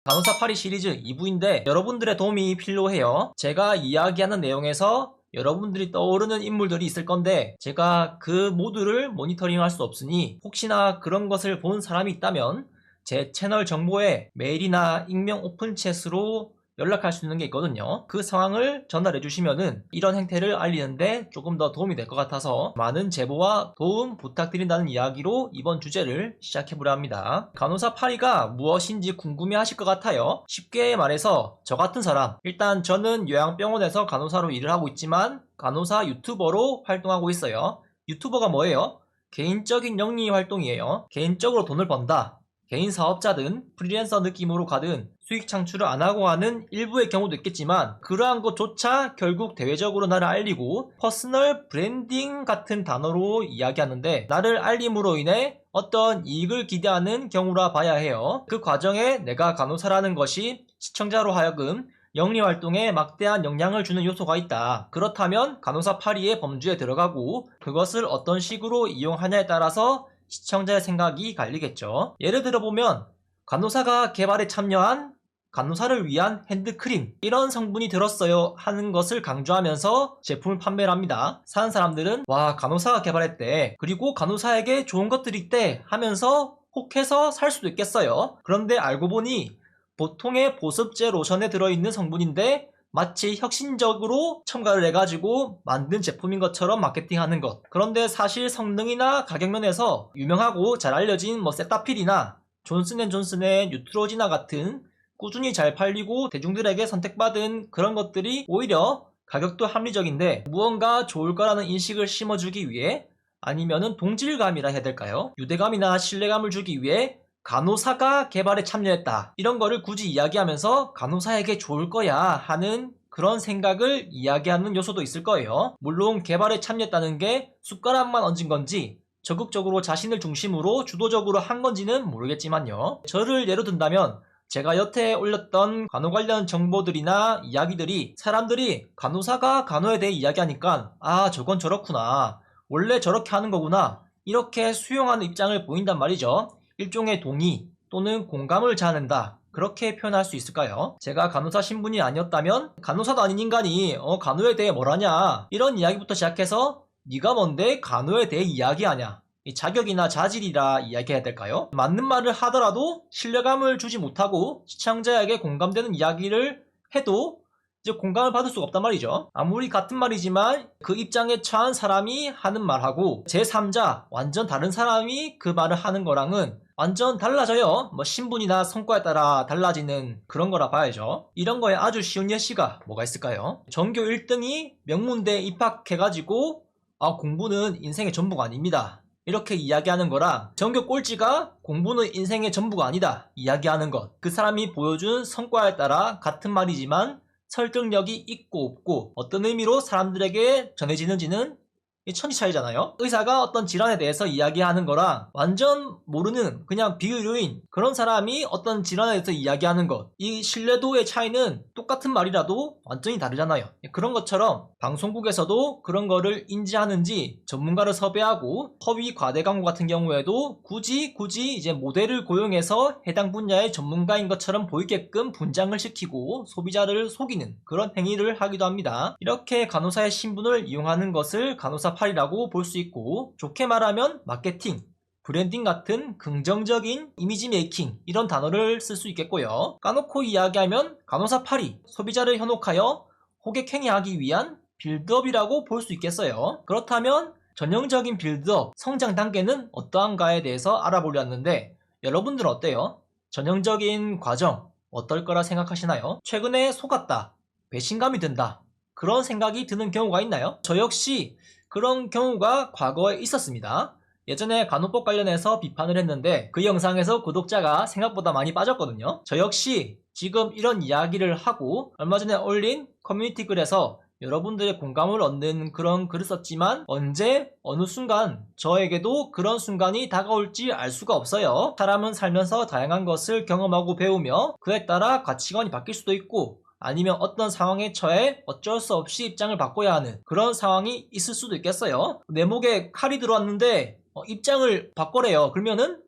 간호사 8위 시리즈 2부인데 여러분들의 도움이 필요해요. 제가 이야기하는 내용에서 여러분들이 떠오르는 인물들이 있을 건데 제가 그 모두를 모니터링할 수 없으니 혹시나 그런 것을 본 사람이 있다면 제 채널 정보에 메일이나 익명 오픈챗으로 연락할 수 있는 게 있거든요. 그 상황을 전달해 주시면은 이런 행태를 알리는데 조금 더 도움이 될 것 같아서 많은 제보와 도움 부탁드린다는 이야기로 이번 주제를 시작해보려 합니다. 간호사 8위가 무엇인지 궁금해 하실 것 같아요. 쉽게 말해서 저 같은 사람, 일단 저는 요양병원에서 간호사로 일을 하고 있지만 간호사 유튜버로 활동하고 있어요. 유튜버가 뭐예요? 개인적인 영리 활동이에요. 개인적으로 돈을 번다. 개인 사업자든 프리랜서 느낌으로 가든 수익 창출을 안 하고 하는 일부의 경우도 있겠지만 그러한 것조차 결국 대외적으로 나를 알리고 퍼스널 브랜딩 같은 단어로 이야기하는데 나를 알림으로 인해 어떤 이익을 기대하는 경우라 봐야 해요. 그 과정에 내가 간호사라는 것이 시청자로 하여금 영리활동에 막대한 영향을 주는 요소가 있다. 그렇다면 간호사 8위의 범주에 들어가고 그것을 어떤 식으로 이용하냐에 따라서 시청자의 생각이 갈리겠죠. 예를 들어보면 간호사가 개발에 참여한 간호사를 위한 핸드크림 이런 성분이 들었어요 하는 것을 강조하면서 제품을 판매를 합니다. 사는 사람들은 와 간호사가 개발했대 그리고 간호사에게 좋은 것들이 있대 하면서 혹해서 살 수도 있겠어요. 그런데 알고 보니 보통의 보습제 로션에 들어있는 성분인데 마치 혁신적으로 첨가를 해가지고 만든 제품인 것처럼 마케팅하는 것. 그런데 사실 성능이나 가격 면에서 유명하고 잘 알려진 세타필이나 존슨앤존슨의 뉴트로지나 같은 꾸준히 잘 팔리고 대중들에게 선택받은 그런 것들이 오히려 가격도 합리적인데 무언가 좋을 거라는 인식을 심어주기 위해 아니면은 동질감이라 해야 될까요? 유대감이나 신뢰감을 주기 위해 간호사가 개발에 참여했다. 이런 거를 굳이 이야기하면서 간호사에게 좋을 거야 하는 그런 생각을 이야기하는 요소도 있을 거예요. 물론 개발에 참여했다는 게 숟가락만 얹은 건지 적극적으로 자신을 중심으로 주도적으로 한 건지는 모르겠지만요. 저를 예로 든다면 제가 여태 올렸던 간호 관련 정보들이나 이야기들이 사람들이 간호사가 간호에 대해 이야기하니까 아 저건 저렇구나 원래 저렇게 하는 거구나 이렇게 수용하는 입장을 보인단 말이죠. 일종의 동의 또는 공감을 자아낸다. 그렇게 표현할 수 있을까요? 제가 간호사 신분이 아니었다면 간호사도 아닌 인간이 간호에 대해 뭘 하냐 이런 이야기부터 시작해서 네가 뭔데 간호에 대해 이야기하냐 이 자격이나 자질이라 이야기해야 될까요? 맞는 말을 하더라도 신뢰감을 주지 못하고 시청자에게 공감되는 이야기를 해도 이제 공감을 받을 수가 없단 말이죠. 아무리 같은 말이지만 그 입장에 처한 사람이 하는 말하고 제3자 완전 다른 사람이 그 말을 하는 거랑은 완전 달라져요. 신분이나 성과에 따라 달라지는 그런 거라 봐야죠. 이런 거에 아주 쉬운 예시가 뭐가 있을까요? 전교 1등이 명문대에 입학해가지고 공부는 인생의 전부가 아닙니다. 이렇게 이야기하는 거랑 전교 꼴찌가 공부는 인생의 전부가 아니다 이야기하는 것. 그 사람이 보여준 성과에 따라 같은 말이지만 설득력이 있고 없고 어떤 의미로 사람들에게 전해지는지는 천지 차이잖아요. 의사가 어떤 질환에 대해서 이야기하는 거랑 완전 모르는 그냥 비의료인 그런 사람이 어떤 질환에 대해서 이야기하는 것, 이 신뢰도의 차이는 똑같은 말이라도 완전히 다르잖아요. 그런 것처럼 방송국에서도 그런 거를 인지하는지 전문가를 섭외하고 허위 과대 광고 같은 경우에도 굳이 이제 모델을 고용해서 해당 분야의 전문가인 것처럼 보이게끔 분장을 시키고 소비자를 속이는 그런 행위를 하기도 합니다. 이렇게 간호사의 신분을 이용하는 것을 간호사 8이라고 볼 수 있고 좋게 말하면 마케팅, 브랜딩 같은 긍정적인 이미지 메이킹 이런 단어를 쓸 수 있겠고요. 까놓고 이야기하면 간호사 8이 소비자를 현혹하여 호객행위하기 위한 빌드업이라고 볼 수 있겠어요. 그렇다면 전형적인 빌드업, 성장 단계는 어떠한가에 대해서 알아보려 했는데 여러분들은 어때요? 전형적인 과정 어떨 거라 생각하시나요? 최근에 속았다, 배신감이 든다 그런 생각이 드는 경우가 있나요? 저 역시 그런 경우가 과거에 있었습니다. 예전에 간호법 관련해서 비판을 했는데 그 영상에서 구독자가 생각보다 많이 빠졌거든요. 저 역시 지금 이런 이야기를 하고 얼마 전에 올린 커뮤니티 글에서 여러분들의 공감을 얻는 그런 글을 썼지만 언제 어느 순간 저에게도 그런 순간이 다가올지 알 수가 없어요. 사람은 살면서 다양한 것을 경험하고 배우며 그에 따라 가치관이 바뀔 수도 있고 아니면 어떤 상황에 처해 어쩔 수 없이 입장을 바꿔야 하는 그런 상황이 있을 수도 있겠어요. 내 목에 칼이 들어왔는데 입장을 바꿔래요. 그러면은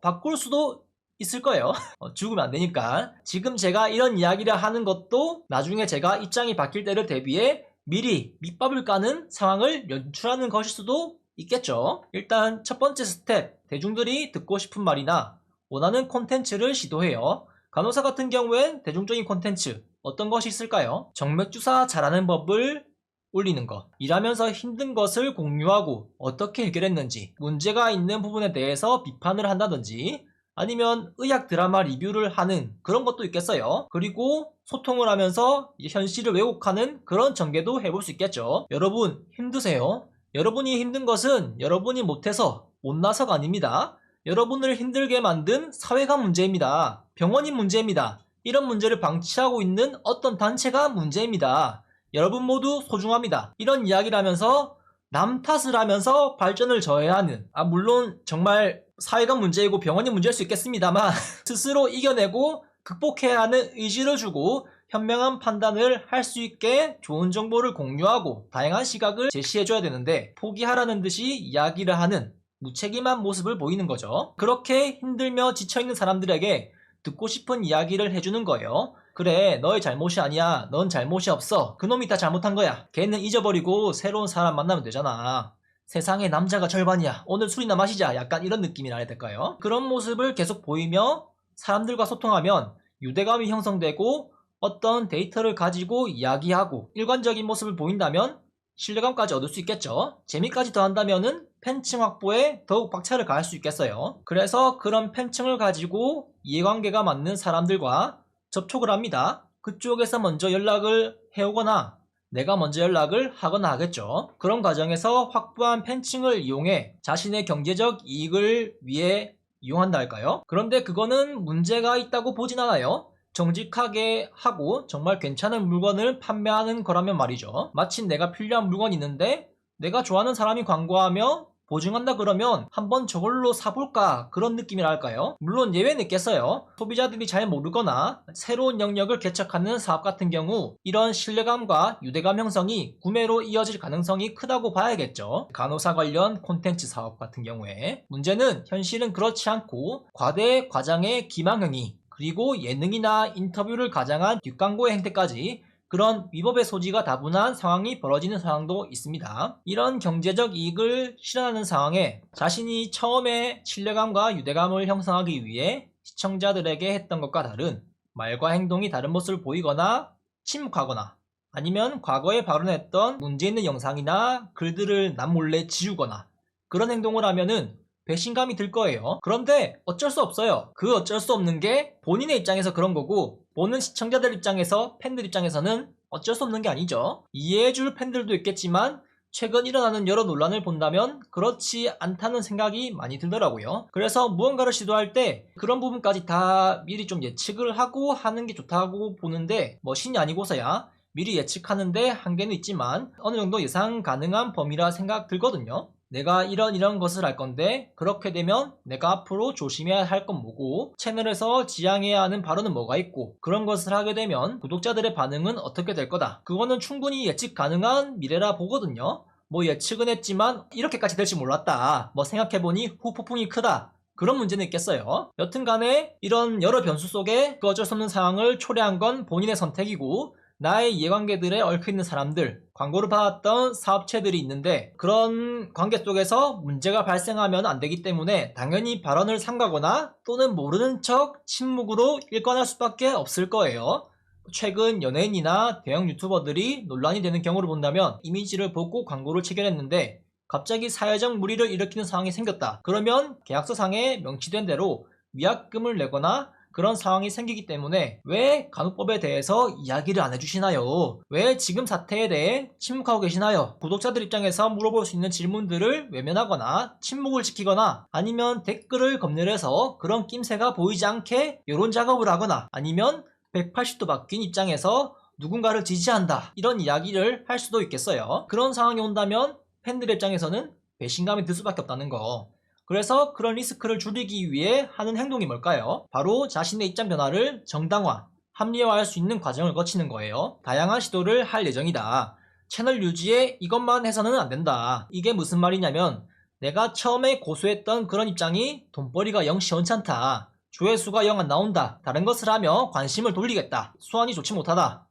바꿀 수도 있을 거예요. 죽으면 안 되니까. 지금 제가 이런 이야기를 하는 것도 나중에 제가 입장이 바뀔 때를 대비해 미리 밑밥을 까는 상황을 연출하는 것일 수도 있겠죠. 일단 첫 번째 스텝, 대중들이 듣고 싶은 말이나 원하는 콘텐츠를 시도해요. 간호사 같은 경우엔 대중적인 콘텐츠 어떤 것이 있을까요? 정맥주사 잘하는 법을 올리는 것, 일하면서 힘든 것을 공유하고 어떻게 해결했는지, 문제가 있는 부분에 대해서 비판을 한다든지, 아니면 의학 드라마 리뷰를 하는 그런 것도 있겠어요. 그리고 소통을 하면서 현실을 왜곡하는 그런 전개도 해볼 수 있겠죠. 여러분 힘드세요? 여러분이 힘든 것은 여러분이 못해서 못나서가 아닙니다. 여러분을 힘들게 만든 사회가 문제입니다. 병원이 문제입니다. 이런 문제를 방치하고 있는 어떤 단체가 문제입니다. 여러분 모두 소중합니다. 이런 이야기를 하면서 남 탓을 하면서 발전을 저해야 하는, 물론 정말 사회가 문제이고 병원이 문제일 수 있겠습니다만 스스로 이겨내고 극복해야 하는 의지를 주고 현명한 판단을 할 수 있게 좋은 정보를 공유하고 다양한 시각을 제시해줘야 되는데, 포기하라는 듯이 이야기를 하는 무책임한 모습을 보이는 거죠. 그렇게 힘들며 지쳐있는 사람들에게 듣고 싶은 이야기를 해주는 거예요. 그래, 너의 잘못이 아니야. 넌 잘못이 없어. 그놈이 다 잘못한 거야. 걔는 잊어버리고 새로운 사람 만나면 되잖아. 세상에 남자가 절반이야. 오늘 술이나 마시자. 약간 이런 느낌이라 해야 될까요? 그런 모습을 계속 보이며 사람들과 소통하면 유대감이 형성되고 어떤 데이터를 가지고 이야기하고 일관적인 모습을 보인다면 신뢰감까지 얻을 수 있겠죠. 재미까지 더한다면은 팬층 확보에 더욱 박차를 가할 수 있겠어요. 그래서 그런 팬층을 가지고 이해관계가 맞는 사람들과 접촉을 합니다. 그쪽에서 먼저 연락을 해오거나 내가 먼저 연락을 하거나 하겠죠. 그런 과정에서 확보한 팬층을 이용해 자신의 경제적 이익을 위해 이용한다 할까요? 그런데 그거는 문제가 있다고 보진 않아요. 정직하게 하고 정말 괜찮은 물건을 판매하는 거라면 말이죠. 마침 내가 필요한 물건이 있는데 내가 좋아하는 사람이 광고하며 보증한다 그러면 한번 저걸로 사볼까, 그런 느낌이랄까요? 물론 예외는 있겠어요. 소비자들이 잘 모르거나 새로운 영역을 개척하는 사업 같은 경우 이런 신뢰감과 유대감 형성이 구매로 이어질 가능성이 크다고 봐야겠죠. 간호사 관련 콘텐츠 사업 같은 경우에 문제는 현실은 그렇지 않고 과대 과장의 기망행위, 그리고 예능이나 인터뷰를 가장한 뒷광고의 행태까지 그런 위법의 소지가 다분한 상황이 벌어지는 상황도 있습니다. 이런 경제적 이익을 실현하는 상황에 자신이 처음에 신뢰감과 유대감을 형성하기 위해 시청자들에게 했던 것과 다른 말과 행동이 다른 모습을 보이거나 침묵하거나 아니면 과거에 발언했던 문제 있는 영상이나 글들을 남몰래 지우거나 그런 행동을 하면은 배신감이 들 거예요. 그런데 어쩔 수 없어요. 그 어쩔 수 없는 게 본인의 입장에서 그런 거고, 보는 시청자들 입장에서, 팬들 입장에서는 어쩔 수 없는 게 아니죠. 이해해줄 팬들도 있겠지만 최근 일어나는 여러 논란을 본다면 그렇지 않다는 생각이 많이 들더라고요. 그래서 무언가를 시도할 때 그런 부분까지 다 미리 좀 예측을 하고 하는 게 좋다고 보는데, 신이 아니고서야 미리 예측하는데 한계는 있지만 어느 정도 예상 가능한 범위라 생각 들거든요. 내가 이런 것을 할 건데 그렇게 되면 내가 앞으로 조심해야 할 건 뭐고, 채널에서 지양해야 하는 발언은 뭐가 있고, 그런 것을 하게 되면 구독자들의 반응은 어떻게 될 거다. 그거는 충분히 예측 가능한 미래라 보거든요. 예측은 했지만 이렇게까지 될지 몰랐다. 생각해보니 후폭풍이 크다. 그런 문제는 있겠어요. 여튼간에 이런 여러 변수 속에 그 어쩔 수 없는 상황을 초래한 건 본인의 선택이고, 나의 이해관계들에 얽혀있는 사람들, 광고를 받았던 사업체들이 있는데 그런 관계 속에서 문제가 발생하면 안 되기 때문에 당연히 발언을 삼가거나 또는 모르는 척 침묵으로 일관할 수밖에 없을 거예요. 최근 연예인이나 대형 유튜버들이 논란이 되는 경우를 본다면 이미지를 보고 광고를 체결했는데 갑자기 사회적 물의를 일으키는 상황이 생겼다. 그러면 계약서상에 명시된 대로 위약금을 내거나 그런 상황이 생기기 때문에 왜 간호법에 대해서 이야기를 안 해주시나요? 왜 지금 사태에 대해 침묵하고 계시나요? 구독자들 입장에서 물어볼 수 있는 질문들을 외면하거나 침묵을 지키거나 아니면 댓글을 검열해서 그런 낌새가 보이지 않게 여론 작업을 하거나 아니면 180도 바뀐 입장에서 누군가를 지지한다, 이런 이야기를 할 수도 있겠어요. 그런 상황이 온다면 팬들 입장에서는 배신감이 들 수밖에 없다는 거. 그래서 그런 리스크를 줄이기 위해 하는 행동이 뭘까요? 바로 자신의 입장 변화를 정당화, 합리화할 수 있는 과정을 거치는 거예요. 다양한 시도를 할 예정이다. 채널 유지에 이것만 해서는 안 된다. 이게 무슨 말이냐면 내가 처음에 고수했던 그런 입장이 돈벌이가 영 시원찮다. 조회수가 영 안 나온다. 다른 것을 하며 관심을 돌리겠다. 수완이 좋지 못하다.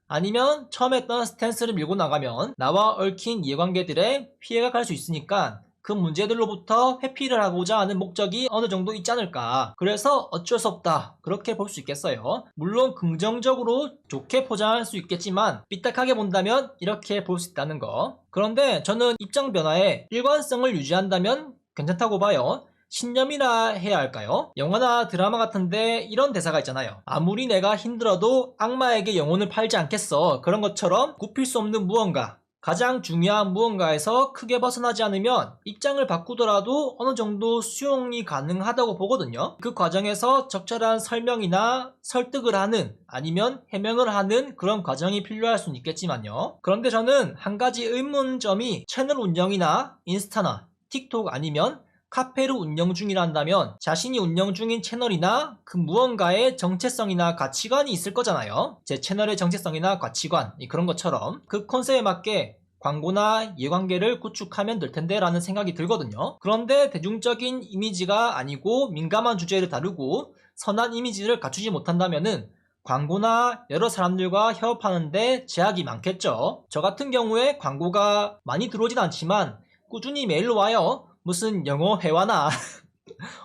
아니면 처음 했던 스탠스를 밀고 나가면 나와 얽힌 이해관계들에 피해가 갈 수 있으니까 그 문제들로부터 회피를 하고자 하는 목적이 어느 정도 있지 않을까. 그래서 어쩔 수 없다. 그렇게 볼 수 있겠어요. 물론 긍정적으로 좋게 포장할 수 있겠지만 삐딱하게 본다면 이렇게 볼 수 있다는 거. 그런데 저는 입장 변화에 일관성을 유지한다면 괜찮다고 봐요. 신념이라 해야 할까요? 영화나 드라마 같은데 이런 대사가 있잖아요. 아무리 내가 힘들어도 악마에게 영혼을 팔지 않겠어. 그런 것처럼 굽힐 수 없는 무언가, 가장 중요한 무언가에서 크게 벗어나지 않으면 입장을 바꾸더라도 어느 정도 수용이 가능하다고 보거든요. 그 과정에서 적절한 설명이나 설득을 하는 아니면 해명을 하는 그런 과정이 필요할 수는 있겠지만요. 그런데 저는 한 가지 의문점이 채널 운영이나 인스타나 틱톡 아니면 카페를 운영 중이란다면 자신이 운영 중인 채널이나 그 무언가의 정체성이나 가치관이 있을 거잖아요. 제 채널의 정체성이나 가치관, 그런 것처럼 그 컨셉에 맞게 광고나 이해관계를 구축하면 될 텐데 라는 생각이 들거든요. 그런데 대중적인 이미지가 아니고 민감한 주제를 다루고 선한 이미지를 갖추지 못한다면은 광고나 여러 사람들과 협업하는데 제약이 많겠죠. 저 같은 경우에 광고가 많이 들어오진 않지만 꾸준히 메일로 와요. 무슨 영어 회화나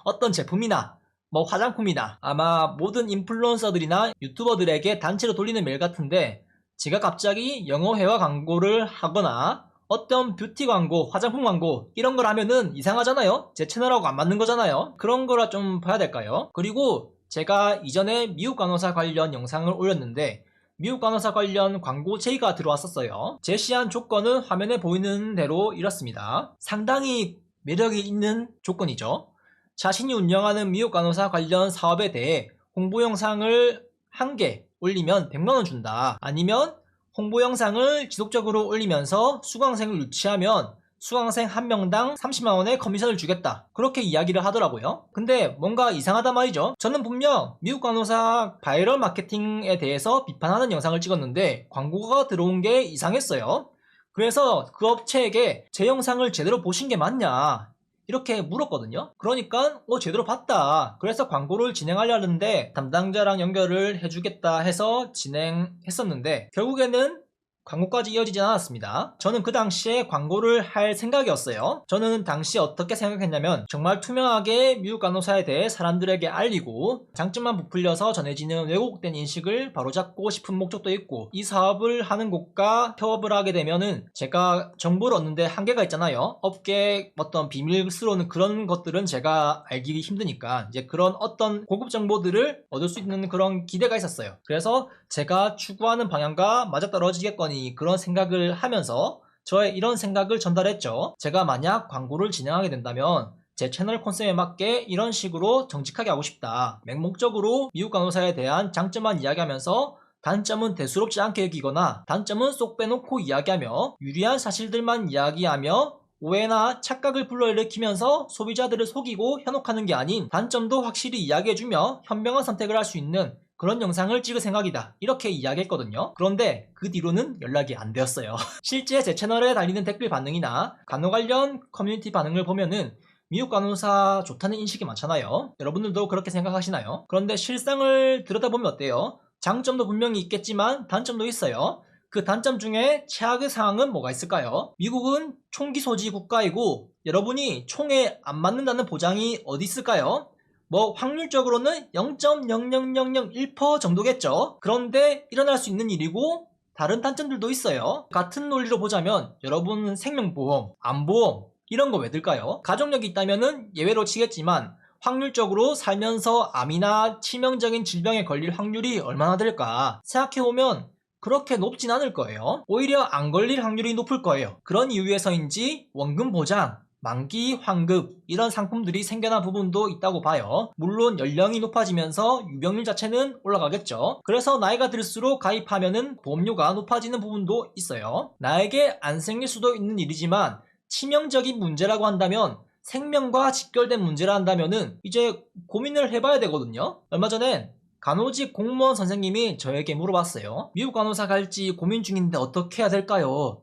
어떤 제품이나 뭐 화장품이나 아마 모든 인플루언서들이나 유튜버들에게 단체로 돌리는 메일 같은데 제가 갑자기 영어 회화 광고를 하거나 어떤 뷰티 광고, 화장품 광고 이런 걸 하면은 이상하잖아요. 제 채널하고 안 맞는 거잖아요. 그런 거라 좀 봐야 될까요? 그리고 제가 이전에 미국 간호사 관련 영상을 올렸는데 미국 간호사 관련 광고 제의가 들어왔었어요. 제시한 조건은 화면에 보이는 대로 이렇습니다. 상당히 매력이 있는 조건이죠. 자신이 운영하는 미국 간호사 관련 사업에 대해 홍보 영상을 1개 올리면 100만원 준다. 아니면 홍보 영상을 지속적으로 올리면서 수강생을 유치하면 수강생 1명당 30만원의 커미션을 주겠다. 그렇게 이야기를 하더라고요. 근데 뭔가 이상하단 말이죠. 저는 분명 미국 간호사 바이럴 마케팅에 대해서 비판하는 영상을 찍었는데 광고가 들어온 게 이상했어요. 그래서 그 업체에게 제 영상을 제대로 보신 게 맞냐 이렇게 물었거든요. 그러니까 제대로 봤다. 그래서 광고를 진행하려는데 담당자랑 연결을 해주겠다 해서 진행했었는데 결국에는 광고까지 이어지진 않았습니다. 저는 그 당시에 광고를 할 생각이었어요. 저는 당시 어떻게 생각했냐면 정말 투명하게 미국 간호사에 대해 사람들에게 알리고 장점만 부풀려서 전해지는 왜곡된 인식을 바로잡고 싶은 목적도 있고 이 사업을 하는 곳과 협업을 하게 되면은 제가 정보를 얻는데 한계가 있잖아요. 업계 어떤 비밀스러운 그런 것들은 제가 알기 힘드니까 이제 그런 어떤 고급 정보들을 얻을 수 있는 그런 기대가 있었어요. 그래서 제가 추구하는 방향과 맞아떨어지겠거니 그런 생각을 하면서 저의 이런 생각을 전달했죠. 제가 만약 광고를 진행하게 된다면 제 채널 컨셉에 맞게 이런 식으로 정직하게 하고 싶다. 맹목적으로 미국 간호사에 대한 장점만 이야기하면서 단점은 대수롭지 않게 여기거나 단점은 쏙 빼놓고 이야기하며 유리한 사실들만 이야기하며 오해나 착각을 불러일으키면서 소비자들을 속이고 현혹하는 게 아닌 단점도 확실히 이야기해주며 현명한 선택을 할 수 있는 그런 영상을 찍을 생각이다. 이렇게 이야기했거든요. 그런데 그 뒤로는 연락이 안 되었어요. 실제 제 채널에 달리는 댓글 반응이나 간호 관련 커뮤니티 반응을 보면은 미국 간호사 좋다는 인식이 많잖아요. 여러분들도 그렇게 생각하시나요? 그런데 실상을 들여다보면 어때요? 장점도 분명히 있겠지만 단점도 있어요. 그 단점 중에 최악의 상황은 뭐가 있을까요? 미국은 총기 소지 국가이고 여러분이 총에 안 맞는다는 보장이 어디 있을까요? 뭐 확률적으로는 0.00001% 정도겠죠. 그런데 일어날 수 있는 일이고 다른 단점들도 있어요. 같은 논리로 보자면 여러분 생명보험, 암보험 이런 거 왜 들까요? 가족력이 있다면은 예외로 치겠지만 확률적으로 살면서 암이나 치명적인 질병에 걸릴 확률이 얼마나 될까 생각해보면 그렇게 높진 않을 거예요. 오히려 안 걸릴 확률이 높을 거예요. 그런 이유에서인지 원금 보장, 만기 환급 이런 상품들이 생겨난 부분도 있다고 봐요. 물론 연령이 높아지면서 유병률 자체는 올라가겠죠. 그래서 나이가 들수록 가입하면은 보험료가 높아지는 부분도 있어요. 나에게 안 생길 수도 있는 일이지만 치명적인 문제라고 한다면 생명과 직결된 문제라 한다면은 이제 고민을 해봐야 되거든요. 얼마 전엔 간호직 공무원 선생님이 저에게 물어봤어요. 미국 간호사 갈지 고민 중인데 어떻게 해야 될까요?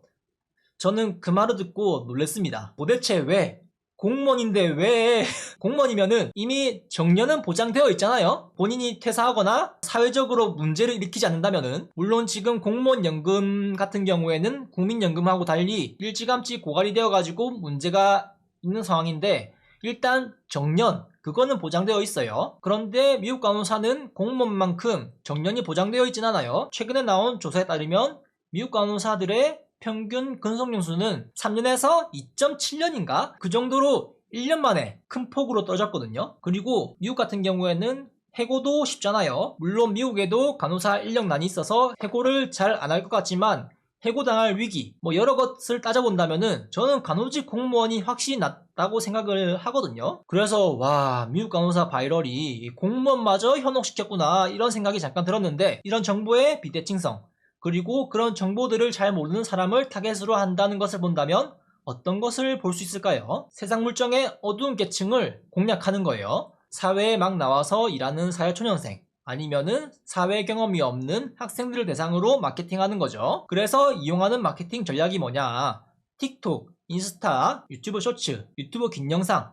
저는 그 말을 듣고 놀랬습니다. 도대체 왜? 공무원인데 왜 공무원이면은 이미 정년은 보장되어 있잖아요. 본인이 퇴사하거나 사회적으로 문제를 일으키지 않는다면은. 물론 지금 공무원 연금 같은 경우에는 국민연금하고 달리 일찌감치 고갈이 되어가지고 문제가 있는 상황인데, 일단 정년 그거는 보장되어 있어요. 그런데 미국 간호사는 공무원만큼 정년이 보장되어 있진 않아요. 최근에 나온 조사에 따르면 미국 간호사들의 평균 근속연수는 3년에서 2.7년인가? 그 정도로 1년 만에 큰 폭으로 떨어졌거든요. 그리고 미국 같은 경우에는 해고도 쉽잖아요. 물론 미국에도 간호사 인력난이 있어서 해고를 잘 안 할 것 같지만, 해고당할 위기, 여러 것을 따져본다면은 저는 간호직 공무원이 확실히 낫다고 생각을 하거든요. 그래서 와, 미국 간호사 바이럴이 공무원마저 현혹시켰구나 이런 생각이 잠깐 들었는데, 이런 정보의 비대칭성, 그리고 그런 정보들을 잘 모르는 사람을 타겟으로 한다는 것을 본다면 어떤 것을 볼 수 있을까요? 세상 물정의 어두운 계층을 공략하는 거예요. 사회에 막 나와서 일하는 사회초년생, 아니면은 사회 경험이 없는 학생들을 대상으로 마케팅하는 거죠. 그래서 이용하는 마케팅 전략이 뭐냐? 틱톡, 인스타, 유튜브 쇼츠, 유튜브 긴 영상,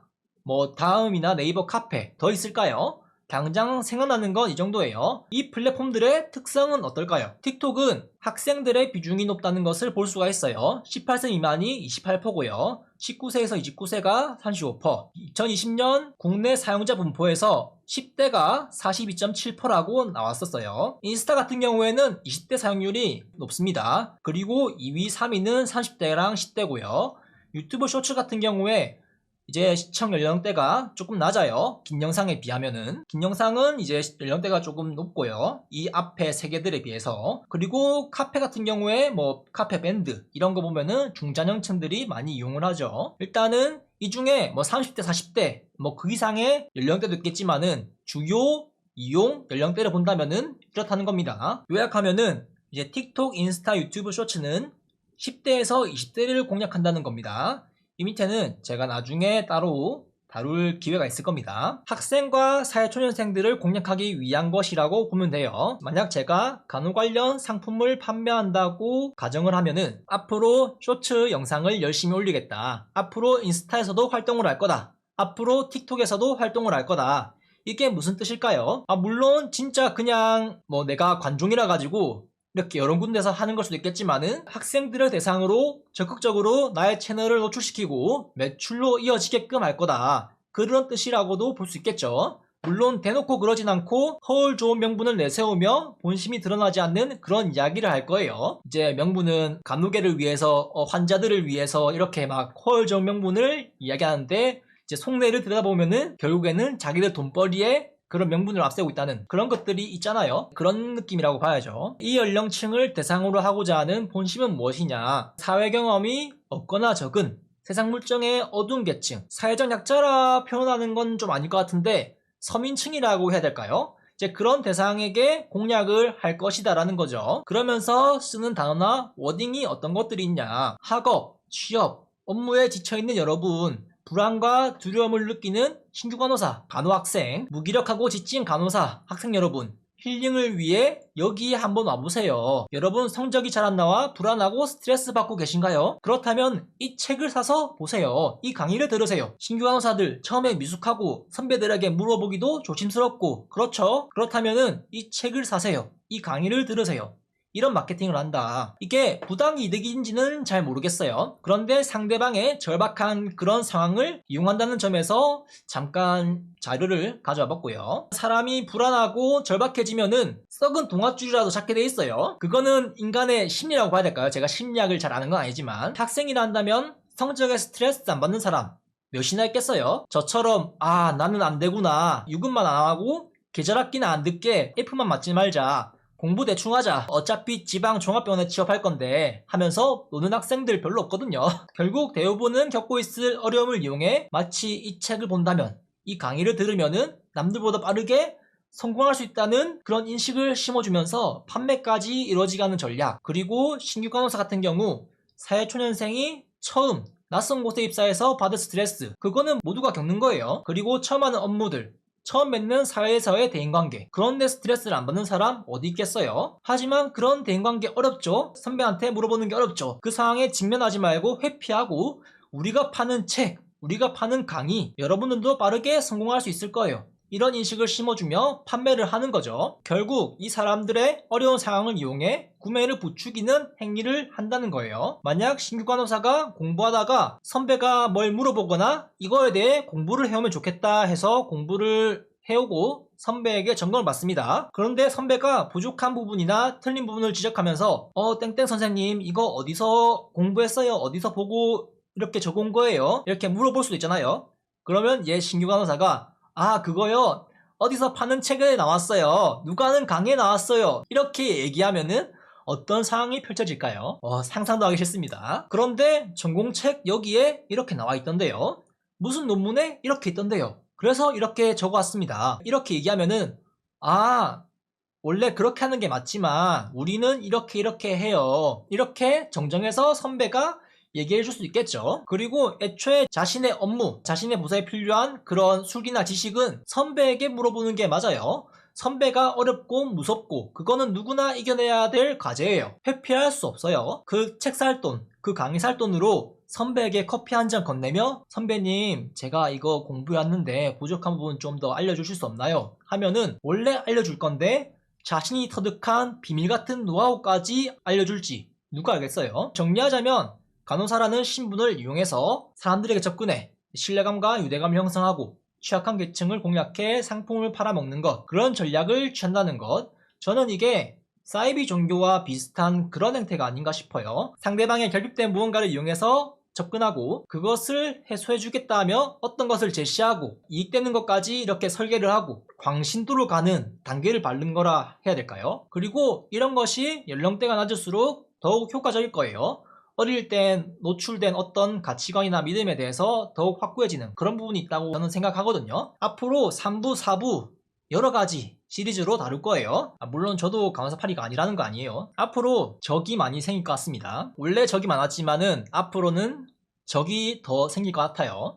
다음이나 네이버 카페 더 있을까요? 당장 생각나는 건 이 정도예요. 이 플랫폼들의 특성은 어떨까요? 틱톡은 학생들의 비중이 높다는 것을 볼 수가 있어요. 18세 미만이 28%고요. 19세에서 29세가 35%. 2020년 국내 사용자 분포에서 10대가 42.7%라고 나왔었어요. 인스타 같은 경우에는 20대 사용률이 높습니다. 그리고 2위, 3위는 30대랑 10대고요. 유튜브 쇼츠 같은 경우에 이제 시청 연령대가 조금 낮아요. 긴 영상에 비하면은. 긴 영상은 이제 연령대가 조금 높고요. 이 앞에 세 개들에 비해서. 그리고 카페 같은 경우에 카페 밴드 이런 거 보면은 중장년층들이 많이 이용을 하죠. 일단은 이 중에 30대, 40대 그 이상의 연령대도 있겠지만은 주요 이용 연령대를 본다면은 이렇다는 겁니다. 요약하면은 이제 틱톡, 인스타, 유튜브 쇼츠는 10대에서 20대를 공략한다는 겁니다. 이 밑에는 제가 나중에 따로 다룰 기회가 있을 겁니다. 학생과 사회초년생들을 공략하기 위한 것이라고 보면 돼요. 만약 제가 간호 관련 상품을 판매한다고 가정을 하면은 앞으로 쇼츠 영상을 열심히 올리겠다. 앞으로 인스타에서도 활동을 할 거다. 앞으로 틱톡에서도 활동을 할 거다. 이게 무슨 뜻일까요? 물론 진짜 그냥 내가 관종이라 가지고 이렇게 여러 군데서 하는 걸 수도 있겠지만은, 학생들을 대상으로 적극적으로 나의 채널을 노출시키고 매출로 이어지게끔 할 거다, 그런 뜻이라고도 볼 수 있겠죠. 물론 대놓고 그러진 않고 허울 좋은 명분을 내세우며 본심이 드러나지 않는 그런 이야기를 할 거예요. 이제 명분은 간호계를 위해서, 환자들을 위해서 이렇게 막 허울 좋은 명분을 이야기하는데, 이제 속내를 들여다보면은 결국에는 자기들 돈벌이에 그런 명분을 앞세우고 있다는 그런 것들이 있잖아요. 그런 느낌이라고 봐야죠. 이 연령층을 대상으로 하고자 하는 본심은 무엇이냐? 사회 경험이 없거나 적은 세상 물정의 어두운 계층, 사회적 약자라 표현하는 건 좀 아닐 것 같은데 서민층이라고 해야 될까요? 이제 그런 대상에게 공략을 할 것이다라는 거죠. 그러면서 쓰는 단어나 워딩이 어떤 것들이 있냐? 학업, 취업, 업무에 지쳐있는 여러분, 불안과 두려움을 느끼는 신규 간호사, 간호학생, 무기력하고 지친 간호사, 학생 여러분, 힐링을 위해 여기에 한번 와보세요. 여러분 성적이 잘 안 나와 불안하고 스트레스 받고 계신가요? 그렇다면 이 책을 사서 보세요. 이 강의를 들으세요. 신규 간호사들 처음에 미숙하고 선배들에게 물어보기도 조심스럽고 그렇죠? 그렇다면은 이 책을 사세요. 이 강의를 들으세요. 이런 마케팅을 한다. 이게 부당이득인지는 잘 모르겠어요. 그런데 상대방의 절박한 그런 상황을 이용한다는 점에서 잠깐 자료를 가져와 봤고요. 사람이 불안하고 절박해지면은 썩은 동아줄이라도 찾게 돼 있어요. 그거는 인간의 심리라고 봐야 될까요? 제가 심리학을 잘 아는 건 아니지만, 학생이라 한다면 성적에 스트레스 안 받는 사람 몇이나 있겠어요? 저처럼 나는 안 되구나, 유급만 안 하고 계절 학기는 안 듣게 F만 맞지 말자, 공부 대충 하자, 어차피 지방 종합병원에 취업할 건데 하면서 노는 학생들 별로 없거든요. 결국 대부분은 겪고 있을 어려움을 이용해 마치 이 책을 본다면, 이 강의를 들으면은 남들보다 빠르게 성공할 수 있다는 그런 인식을 심어주면서 판매까지 이루어지가는 전략. 그리고 신규 간호사 같은 경우 사회초년생이 처음 낯선 곳에 입사해서 받을 스트레스, 그거는 모두가 겪는 거예요. 그리고 처음 하는 업무들, 처음 맺는 사회에서의 대인관계, 그런데 스트레스를 안 받는 사람 어디 있겠어요? 하지만 그런 대인관계 어렵죠? 선배한테 물어보는 게 어렵죠? 그 상황에 직면하지 말고 회피하고 우리가 파는 책, 우리가 파는 강의 여러분들도 빠르게 성공할 수 있을 거예요. 이런 인식을 심어주며 판매를 하는 거죠. 결국 이 사람들의 어려운 상황을 이용해 구매를 부추기는 행위를 한다는 거예요. 만약 신규 간호사가 공부하다가 선배가 뭘 물어보거나 이거에 대해 공부를 해오면 좋겠다 해서 공부를 해오고 선배에게 점검을 받습니다. 그런데 선배가 부족한 부분이나 틀린 부분을 지적하면서 땡땡 선생님 이거 어디서 공부했어요? 어디서 보고 이렇게 적은 거예요? 이렇게 물어볼 수도 있잖아요. 그러면 얘 신규 간호사가 그거요 어디서 파는 책에 나왔어요. 누가 하는 강의에 나왔어요. 이렇게 얘기하면은 어떤 상황이 펼쳐질까요? 상상도 하기 싫습니다. 그런데 전공책 여기에 이렇게 나와 있던데요. 무슨 논문에 이렇게 있던데요. 그래서 이렇게 적어왔습니다. 이렇게 얘기하면은 원래 그렇게 하는 게 맞지만 우리는 이렇게 해요. 이렇게 정정해서 선배가 얘기해 줄 수 있겠죠. 그리고 애초에 자신의 업무, 자신의 부서에 필요한 그런 술기나 지식은 선배에게 물어보는 게 맞아요. 선배가 어렵고 무섭고 그거는 누구나 이겨내야 될 과제예요. 회피할 수 없어요. 그 책 살 돈, 그 강의 살 돈으로 선배에게 커피 한 잔 건네며 선배님 제가 이거 공부해왔는데 부족한 부분 좀 더 알려주실 수 없나요? 하면은 원래 알려줄 건데 자신이 터득한 비밀 같은 노하우까지 알려줄지 누가 알겠어요? 정리하자면 간호사라는 신분을 이용해서 사람들에게 접근해 신뢰감과 유대감을 형성하고 취약한 계층을 공략해 상품을 팔아먹는 것, 그런 전략을 취한다는 것. 저는 이게 사이비 종교와 비슷한 그런 행태가 아닌가 싶어요. 상대방의 결핍된 무언가를 이용해서 접근하고 그것을 해소해주겠다 하며 어떤 것을 제시하고 이익되는 것까지 이렇게 설계를 하고 광신도로 가는 단계를 밟는 거라 해야 될까요? 그리고 이런 것이 연령대가 낮을수록 더욱 효과적일 거예요. 어릴 땐 노출된 어떤 가치관이나 믿음에 대해서 더욱 확고해지는 그런 부분이 있다고 저는 생각하거든요. 앞으로 3부, 4부 여러 가지 시리즈로 다룰 거예요. 물론 저도 간호사파리가 아니라는 거 아니에요. 앞으로 적이 많이 생길 것 같습니다. 원래 적이 많았지만은 앞으로는 적이 더 생길 것 같아요.